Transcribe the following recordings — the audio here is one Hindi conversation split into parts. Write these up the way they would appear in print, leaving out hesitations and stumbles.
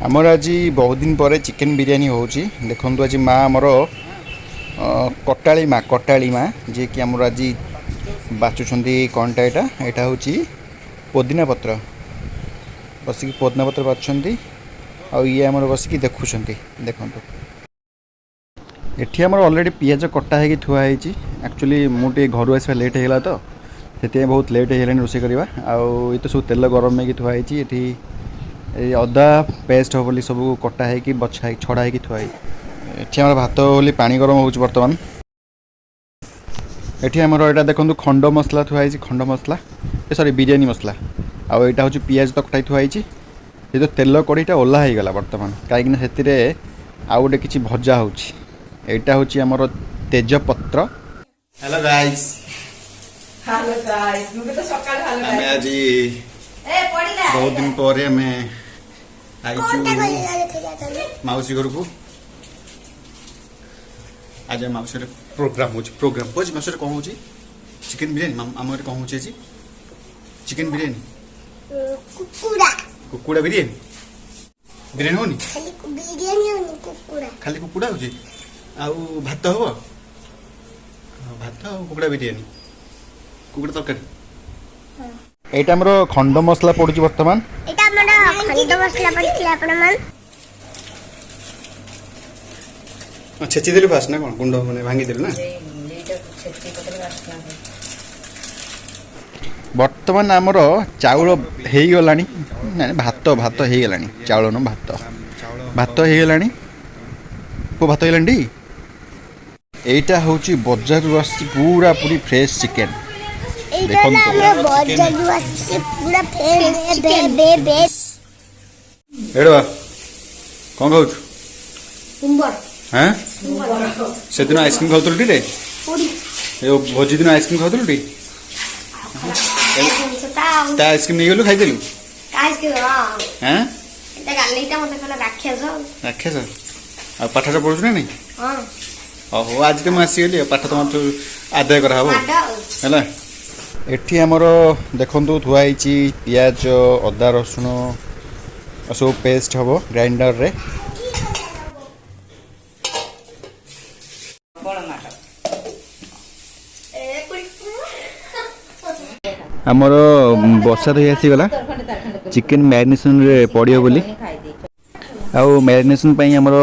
आमर आज बहुत दिन पर चिकेन बिरियानी होची देखु आज माँ आमर कटाली माँ जी कि आमर आज बाचुंट कौनटा यहाँ हूँ पुदीना पत्र बसिक पुदीना पत्र बाचुंट ये आमर बसिक देखुं देखु एठी आमर ऑलरेडी पियाज कटा है थुआई एक्चुअली मुझे घर आसवा लेट होगा तो से बहुत लेट हो रोषे करवा ये तो सब तेल गरम में थुआई ये अदा पेस्ट हो बोली सब कटा है कि बछा छड़ा है थुआई ये भात बोली पानी गरम हो बर्तमान ये आमर यहाँ देखो खंड मसला थुआई खंड मसला सॉरी बिरियानी मसला आउ यहाँ हूँ पियाज तकटा थुआई ये तो तेल कड़ीटा ओला हो गला बर्तमान कहीं से आउ गोटे किसी भजा हो यहाँ हूँ आमर तेजपत्र हेलो गाइस मुझे तो सकाळ हालो हमें आज बहुत दिन पर हमें माउसी घर को आज माउसी प्रोग्राम हो प्रोग्राम हो माउसी कौन हो चिकेन बिरियानी आम कौन हो चिकेन बिरियानी कुकुड़ा बिरियानी बिरियानी होनी खाली कुकुड़ा हो भात हम भात कुकुड़ा बिरियानी कुकुड़ा तरकारी एटा हमरो खंड मसला पड़ुची वर्तमान एटा हमरो खंड मसला पड़छि आपण मन छेची देलु फास्ट ना कोन गुंड माने भांगी देलु ना वर्तमान हमरो चाउल हेई गलानी ना भात भात हेई गलानी चाउल न भात भात हेई गलानी को भात हेई गलानी एटा होची बाजार वासी पूरा पूरी फ्रेश चिकन देखो कौन खाऊ से दिन आइसक्रीम खाऊ टे भोजी दिन आइसक्रीम खाऊ टे आइसक्रीम नहीं गलु खाईदेलु राक्षस आ पाठटा पढ़ु ना नहीं हो आज तो मुझे आसीगली पाठ तुम आदाय करा एठी आमर देखु थुआई पियाज अदा रसुण सब पेस्ट हम ग्राइंडर रे आमर बसा तो आसीगला चिकेन मैरिनेशन रे पड़ियो बोली आउ मैरिनेशन पई आमर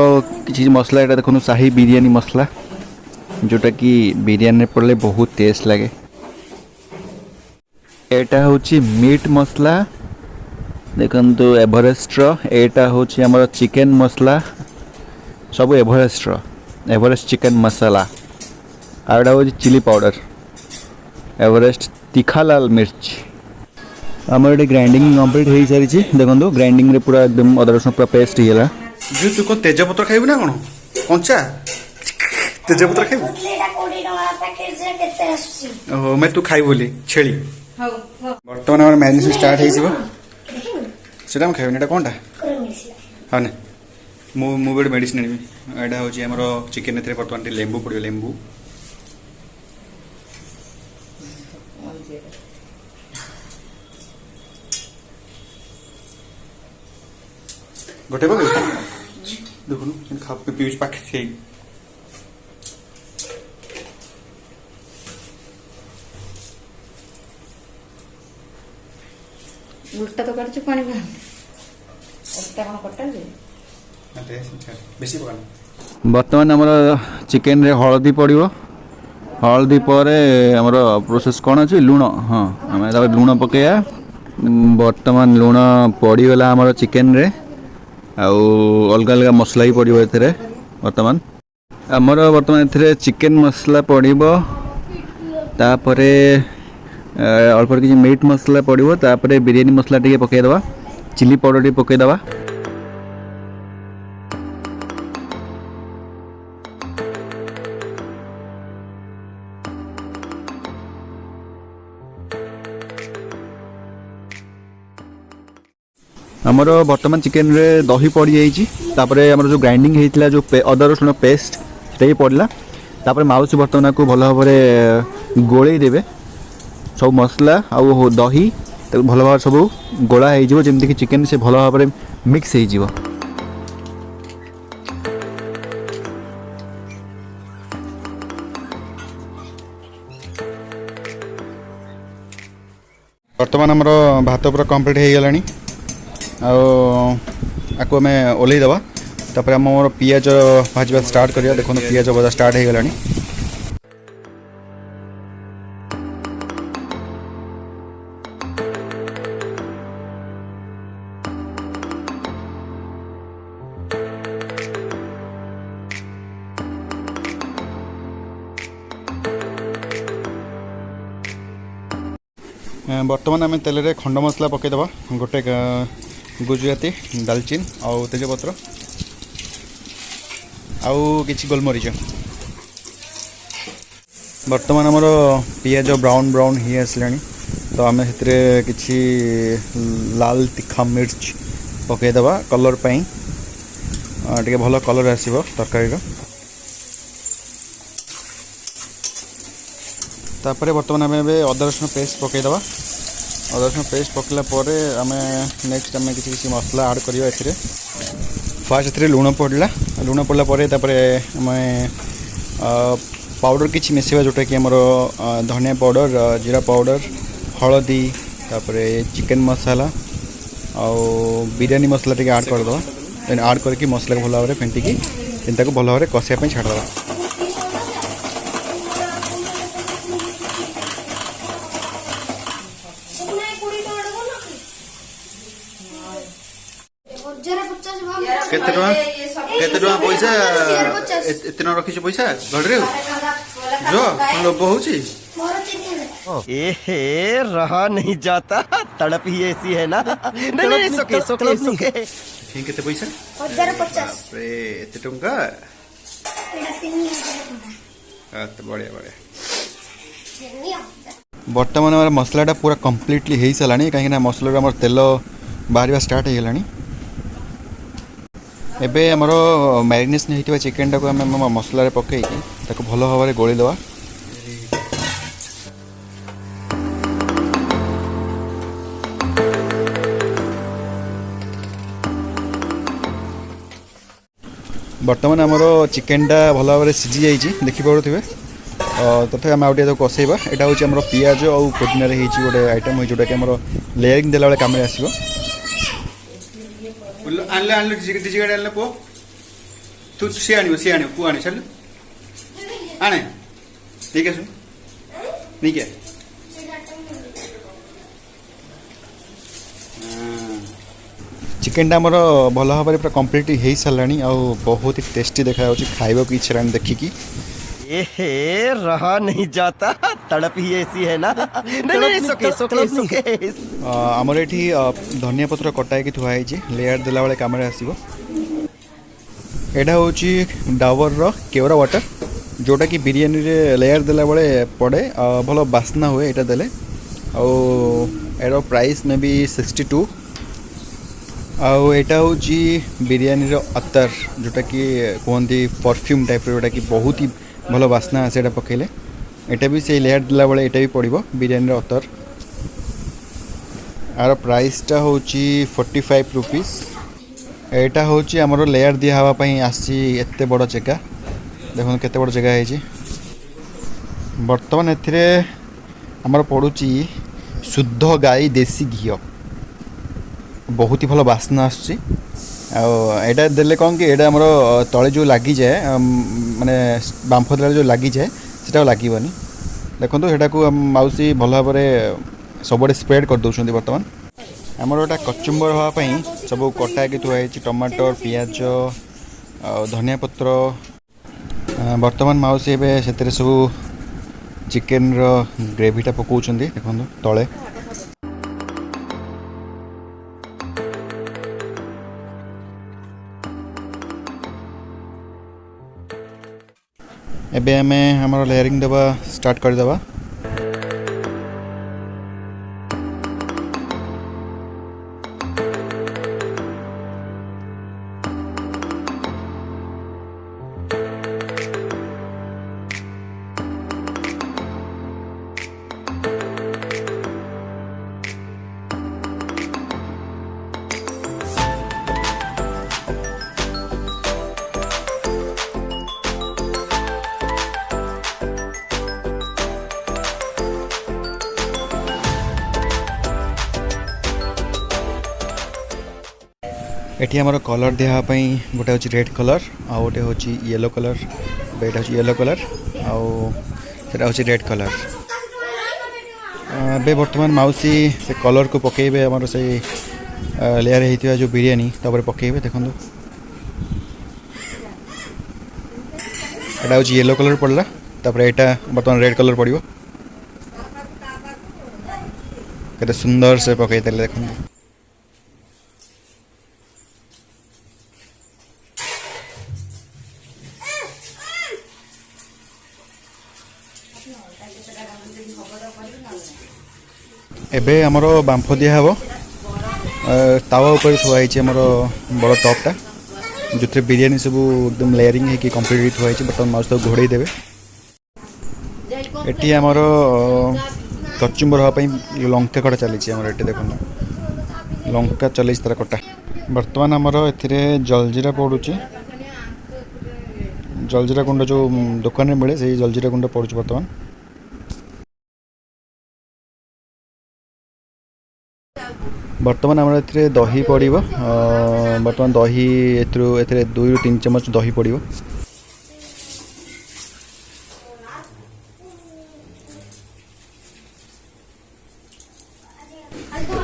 किसी मसला एटा देखु शाही बिरियानी मसला जोटा कि बिरियानी पड़े बहुत टेस्ट लगे एटा होची मीट मसला देखंतु एवरेस्ट एटा होची हमर चिकन मसला सब एवरेस्ट चिकन मसाला आड़ा होची चिली पाउडर एवरेस्ट तीखा लाल मिर्च हमर एटे ग्राइंडिंग कंप्लीट हो सारी देखो ग्राइंडिंग रे पूरा एकदम अदर रसुण पूरा पेस्ट हिला जो तू को तेजपत्र खाइबू ना कोन कंचा तेजपत्र खाइबू ओहो मैं तू खाइ बोली छेली बर्तमान हमारे मैरिनेशन स्टार्ट हो खाइबी एटा कोनटा हाँ ना मुझे मेडिसिन आनी यहाँ हूँ आम चिकेन बर्तमान लेंबू पड़ो लेंबू गोटे देखुन खा पीऊँ पाखे उल्टा तो करछु पानी में उल्टा हम कटा जे बेसी पकाना वर्तमान हमर चिकेन रे हळदी पड़िबो हळदी परे हमर प्रोसेस कोन अछि लूण हां हम एदा लूण पकेया वर्तमान लूण पड़ी गला हमर चिकेन रे आउ अलग अलग मसला ही पड़िबो एथरे वर्तमान हमर वर्तमान एथरे चिकेन मसला पड़िबो तापरे अल्प किसी मीट मसला पड़ो तापर बिरियानी मसला टे पकईदे चिली पाउडर टे पकईदे आमर बर्तमान चिकेन रे दही पड़ जाइए आमर जो ग्राइंडिंग होता जो अदा रसुण पेस्ट से पड़ला तापर माउसी बर्तमान को भल भाव गोले देवे सब मसला आउ दही भल भाव सब गोला हो जमीक चिकेन से भल भाव मिक्स हो बर्तमान आमर भात पूरा कंप्लीट हो गलानी आपको आम ओल्लैदबा तापर आम पियाज भाजवा स्टार्ट करिया। देखो पियाज भजा स्टार्ट हो गलानी। बर्तमान आम तेल रे खंड मसला पकईदबा गोटे गुजराती दालचीन आउ तेजपत्र आउ किछि गोलमरीच। बर्तमान आमर पियाज ब्राउन ब्राउन ही आसलानी तो आम किछि लाल तीखा मिर्च पकईदबा कलर पाई टिके भल कलर आसीबो तरकारी। तापर बर्तमान आम अदा रसुण पेस्ट पकईदबा। अदा रसुण पेस्ट पकला आम नेक्स्ट आम किसी मसला ऐड करिया। फास्ट ए लुण पड़ला आम पाउडर किसी मिसेबा जोटा कि आमर धनिया पाउडर जीरा पाउडर हलदी तापर चिकेन मसाला आउ बिरयानी मसला टी ऐड करदे। देन ऐड करके मसला को भल भाव फेंटिकी भल भाव कषापी छाड़देवा। केते टका पैसा एते न रखिछ पैसा घड़रे जो लोभ होउची। एहे रहा नहीं जाता तड़प ही ऐसी है ना। नहीं सोके सोके सोके ठीक केते पैसा 1050 रे एते टंका बढ़िया बढ़िया। बर्तमान हमारा मसलाटा पूरा कंप्लीटली हो सारानी कहीं मसला आम तेल बाहर स्टार्ट हो गलानी। एबे आमर मैरिनेशन होता चिकेन टाक आम मसला पकईकि भल भाव में गोलीदवा। बर्तमान आमर चिकेनटा भल भाव में सीझी जाइए देखिपे तथा आम आउटे कषेबा। यहाँ हूँ आम पियाज और पुदीना गोटे आइटम जोटा कि आम लेयरिंग देला बेले काम आसो। आनले आनले डिजी गाड़ी आनले पो तू सी आनियो पु आने चल आने ठीक है सुन नहीं क्या चिकेन आमर भल भाव में पूरा कंप्लीट हो सारानी आ बहुत ही टेस्टी देखा खाइबा को इच्छा देखिकी। एहे रहा नहीं जाता तड़प ही ऐसी है ना। नहीं सोके सोके सोके आमर ये धनिया पत्र कटाई थुआई लेयर देला बेले काम आसो। यहाँ हूँ डाबर केवरा वाटर जोटा कि बिरयानी रे लेयर देला बेले पड़े भल बास्ना हुए यहाँ देले। आर प्राइस मे बी 62। आटा हूँ बिरयानी रो अतर जोटा कि कहते परफ्यूम टाइप जोटा कि बहुत ही भल बास्ना आसे पकईले। यहाँ भी से लेयर देला बेले यहाँ भी पड़ो बिरयानी अतर। आर प्राइसटा हूँ 45 रुपीस। यहाँ हूँ आमर लेयर दिहावाई आसी एत बड़ चेका देखो केते बड़ चेका है। बर्तमान एमर पड़ुची शुद्ध गाई देसी घी बहुत ही भल बास्ना आसुची। यहाँ देले कौन कि यहाँ आमर तले जो लगी जाए माने बांफ तले जो लगी जाए सेटा लगभग देखो यहाँ को मौसी भल भाव में सबुआड़े स्प्रेड कर दौरान। बर्तमान आमर गोटा कचुम्बर हाँपाई सब कटाई थुआई टमाटर पियाज धनिया पत्र। बर्तमान मौसी एवं से सब चिकेन ग्रेवीटा पकाउछन देखो तले। एबे आम आमर लेयरिंग देवा स्टार्ट करदेवा। एठी हमर कलर देहा पई गोटे होची रेड कलर आ गोटे होची येलो कलर बेटा होची येलो कलर आ सेटा होची रेड कलर बे वर्तमान माउसी से कलर को पकेबे हमर से लेयर हेतिया जो बिरयानी तबरे पकेबे देखंदो एटा होची येलो कलर पड़ला तबरे एटा वर्तमान रेड कलर पड़िबो केते सुंदर से पकई देले देखंदो एबे हमरो बांफ दिया हबो तावा ऊपर थुआई छै हमरो बड़ टॉपटा जोथे बिरयानी सब एकदम लेयरिंग है कि कंप्लीट थुआई छै बटन माउस तो घोड़े देबे एटी हमरो कचुंबर हा पई लंका कटा चली छै हमरो एटी देखन लंका चली छै तार कटा वर्तमान हमरो एथिरे जलजीरा पड़ू छै जलजीरा गुंड जो दुकान में मिले से जलजीरा गुंड पड़ू छै वर्तमान आम दही पड़ो बर्तमान दही ए 2 ରୁ 3 चम्मच दही पड़ो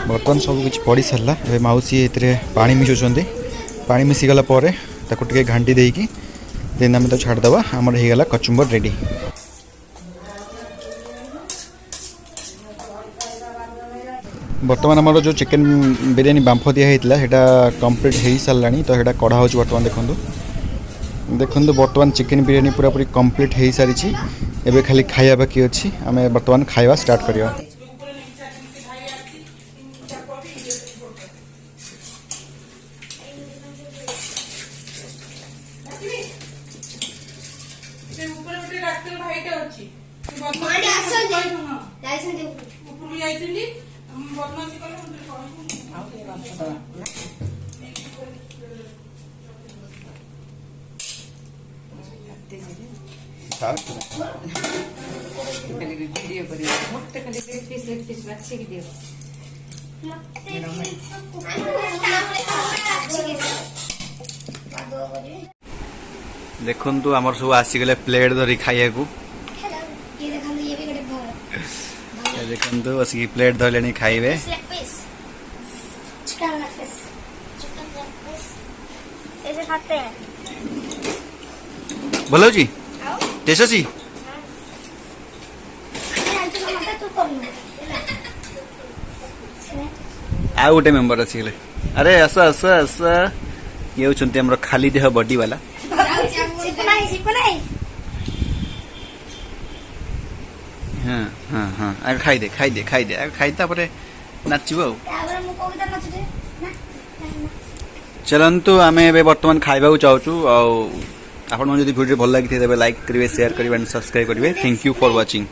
बर्तमान सब किसी पड़ सारा ए मौसी पानी मिशुंट पानी मिसीगला घाटी देकी देन आम तो छाड़देवा आमर होगला कचुम्बर रेडी बर्तमान आमर जो चिकेन बिरयानी बांफ दिया है कंप्लीट हो सारा तो यहाँ कढ़ा हो बर्तमान देखो देखो बर्तमान चिकेन बिरयानी पूरा पूरी कंप्लीट हो सारी एवं खाली खाया बाकी अच्छी आम बर्तमान खाଇବା स्टार्ट करिया देखु आमर सब आसीगले प्लेट धरी खाइया को देखु बस प्लेट धरले खाइबे भल जी टेस्ट अच्छी आ गोटे मेम्बर अच्छी अरे आस आस आस ये होचंती हमर खाली देह बॉडी वाला हाँ हाँ हाँ आगे खाई दे आगे खाई तापरे नाचबो चलंतु आमे एबे वर्तमान खाइबा चाहूँ आपण जदि वीडियो भल लगी तेबे लाइक करिवे शेयर करिवे एंड सब्सक्राइब करिवे थैंक यू फॉर वाचिंग।